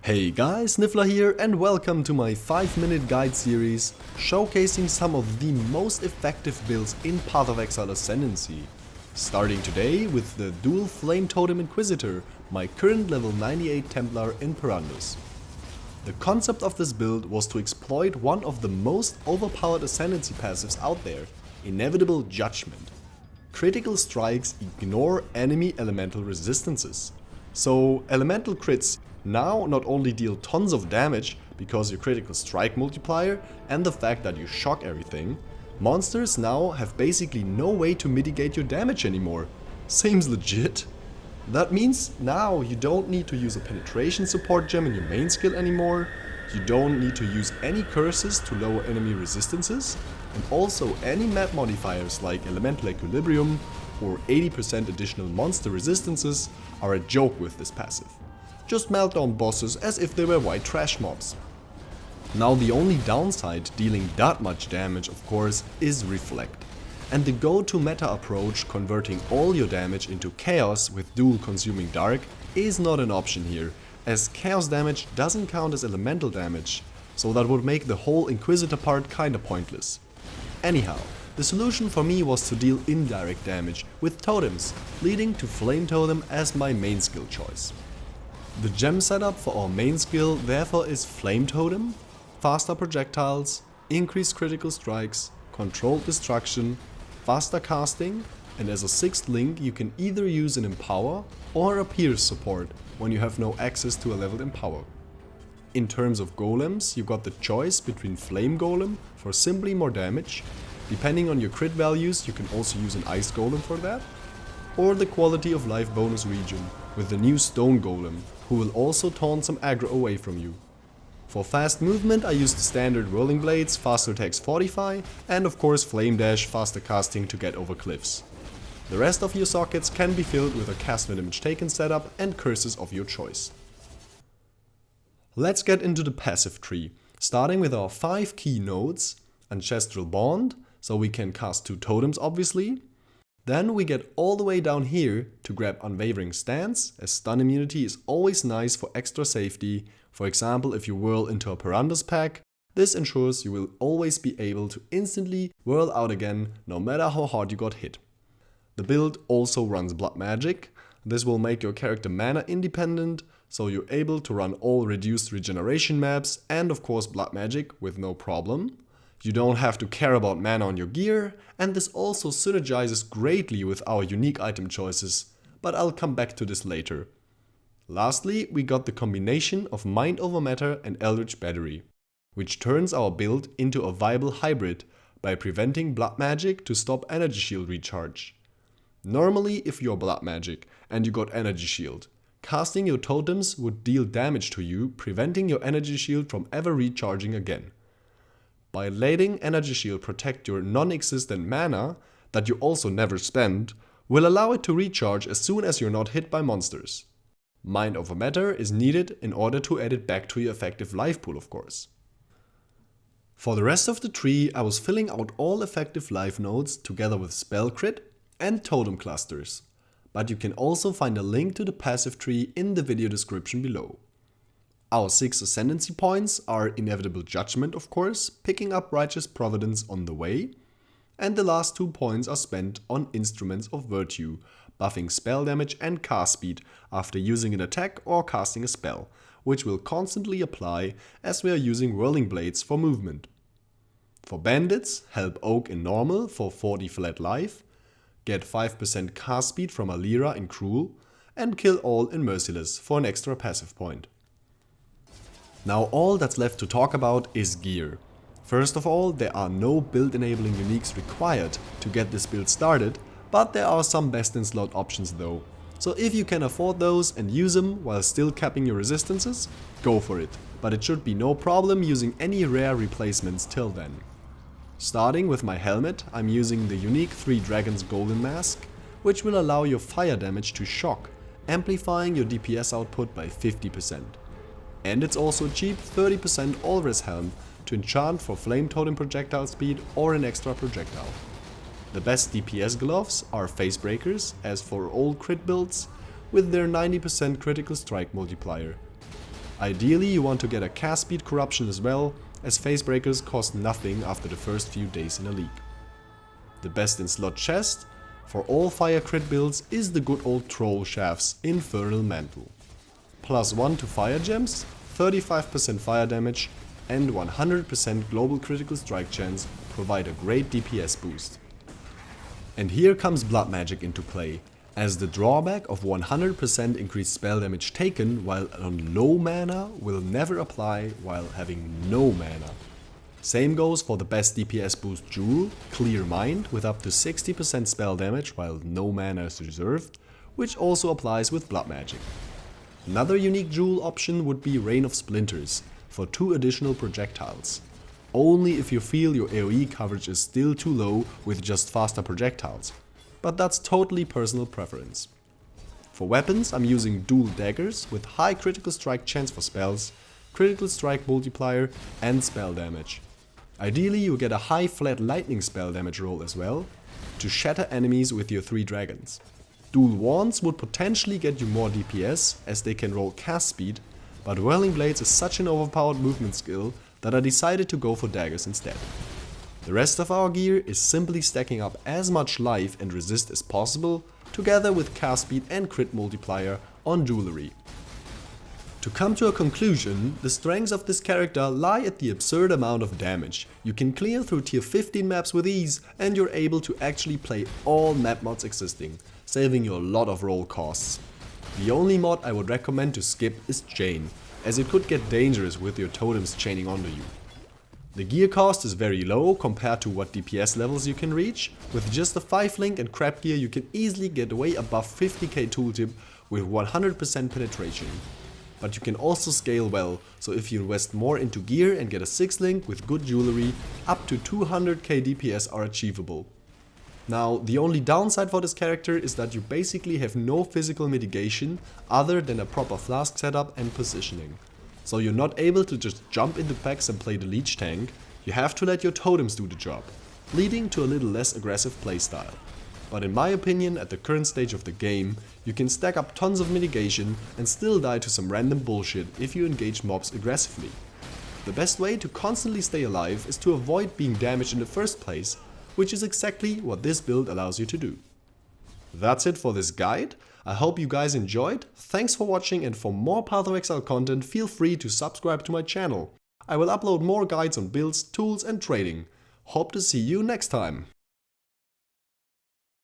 Hey guys, Niffler here and welcome to my 5-minute guide series showcasing some of the most effective builds in Path of Exile Ascendancy. Starting today with the dual Flame Totem Inquisitor, my current level 98 Templar in Perandus. The concept of this build was to exploit one of the most overpowered Ascendancy passives out there, Inevitable Judgement. Critical strikes ignore enemy elemental resistances. So elemental crits now not only deal tons of damage because your critical strike multiplier and the fact that you shock everything, monsters now have basically no way to mitigate your damage anymore. Seems legit. That means now you don't need to use a penetration support gem in your main skill anymore, you don't need to use any curses to lower enemy resistances, and also any map modifiers like elemental equilibrium or 80% additional monster resistances are a joke with this passive. Just melt down bosses as if they were white trash mobs. Now the only downside dealing that much damage of course is Reflect. And the go-to meta approach converting all your damage into chaos with dual consuming dark is not an option here, as chaos damage doesn't count as elemental damage, so that would make the whole Inquisitor part kinda pointless. Anyhow, the solution for me was to deal indirect damage with totems, leading to Flame Totem as my main skill choice. The gem setup for our main skill therefore is Flame Totem, faster projectiles, increased critical strikes, controlled destruction, faster casting, and as a 6th link you can either use an Empower or a Pierce support when you have no access to a leveled Empower. In terms of golems, you got the choice between Flame Golem for simply more damage, depending on your crit values you can also use an Ice Golem for that, or the quality of life bonus region with the new Stone Golem, who will also taunt some aggro away from you. For fast movement I used the standard Whirling Blades, faster attacks Fortify, and of course Flame Dash, faster casting to get over cliffs. The rest of your sockets can be filled with a cast no damage taken setup and curses of your choice. Let's get into the passive tree, starting with our 5 key nodes, Ancestral Bond, so we can cast 2 totems obviously. Then we get all the way down here to grab Unwavering Stance, as stun immunity is always nice for extra safety. For example, if you whirl into a Perandus pack, this ensures you will always be able to instantly whirl out again no matter how hard you got hit. The build also runs Blood Magic. This will make your character mana independent, so you're able to run all reduced regeneration maps and of course Blood Magic with no problem. You don't have to care about mana on your gear, and this also synergizes greatly with our unique item choices, but I'll come back to this later. Lastly, we got the combination of Mind over Matter and Eldritch Battery, which turns our build into a viable hybrid by preventing Blood Magic to stop Energy Shield recharge. Normally, if you're Blood Magic and you got Energy Shield, casting your totems would deal damage to you, preventing your Energy Shield from ever recharging again. By letting Energy Shield protect your non-existent mana, that you also never spend, will allow it to recharge as soon as you're not hit by monsters. Mind over Matter is needed in order to add it back to your effective life pool of course. For the rest of the tree I was filling out all effective life nodes together with Spell Crit and Totem Clusters, but you can also find a link to the passive tree in the video description below. Our 6 Ascendancy points are Inevitable Judgement of course, picking up Righteous Providence on the way, and the last 2 points are spent on Instruments of Virtue, buffing spell damage and cast speed after using an attack or casting a spell, which will constantly apply as we are using Whirling Blades for movement. For Bandits, help Oak in Normal for 40 flat life, get 5% cast speed from Alira in Cruel, and kill all in Merciless for an extra passive point. Now all that's left to talk about is gear. First of all, there are no build enabling uniques required to get this build started, but there are some best in slot options though. So if you can afford those and use them while still capping your resistances, go for it. But it should be no problem using any rare replacements till then. Starting with my helmet, I'm using the unique 3 Dragons Golden Mask, which will allow your fire damage to shock, amplifying your DPS output by 50%. And it's also a cheap 30% all-res helm to enchant for Flame Totem projectile speed or an extra projectile. The best DPS gloves are Face Breakers, as for all crit builds, with their 90% critical strike multiplier. Ideally you want to get a cast speed corruption as well, as phase breakers cost nothing after the first few days in a league. The best in slot chest for all fire crit builds is the good old Troll Shaft's Infernal Mantle. +1 to fire gems, 35% fire damage and 100% global critical strike chance provide a great DPS boost. And here comes blood magic into play, as the drawback of 100% increased spell damage taken while on low mana will never apply while having no mana. Same goes for the best DPS boost jewel, Clear Mind, with up to 60% spell damage while no mana is reserved, which also applies with blood magic. Another unique jewel option would be Rain of Splinters, for 2 additional projectiles. Only if you feel your AoE coverage is still too low with just faster projectiles. But that's totally personal preference. For weapons I'm using dual daggers with high critical strike chance for spells, critical strike multiplier and spell damage. Ideally you get a high flat lightning spell damage roll as well, to shatter enemies with your 3 dragons. Dual wands would potentially get you more DPS as they can roll cast speed, but Whirling Blades is such an overpowered movement skill that I decided to go for daggers instead. The rest of our gear is simply stacking up as much life and resist as possible, together with cast speed and crit multiplier on jewelry. To come to a conclusion, the strengths of this character lie at the absurd amount of damage. You can clear through tier 15 maps with ease and you're able to actually play all map mods existing, saving you a lot of roll costs. The only mod I would recommend to skip is Chain, as it could get dangerous with your totems chaining onto you. The gear cost is very low compared to what DPS levels you can reach. With just a 5 link and crap gear you can easily get way above 50k tooltip with 100% penetration. But you can also scale well, so if you invest more into gear and get a 6 link with good jewelry, up to 200k DPS are achievable. Now, the only downside for this character is that you basically have no physical mitigation other than a proper flask setup and positioning. So you're not able to just jump into packs and play the leech tank, you have to let your totems do the job, leading to a little less aggressive playstyle. But in my opinion, at the current stage of the game, you can stack up tons of mitigation and still die to some random bullshit if you engage mobs aggressively. The best way to constantly stay alive is to avoid being damaged in the first place, which is exactly what this build allows you to do. That's it for this guide. I hope you guys enjoyed. Thanks for watching, and for more Path of Exile content feel free to subscribe to my channel. I will upload more guides on builds, tools and trading. Hope to see you next time.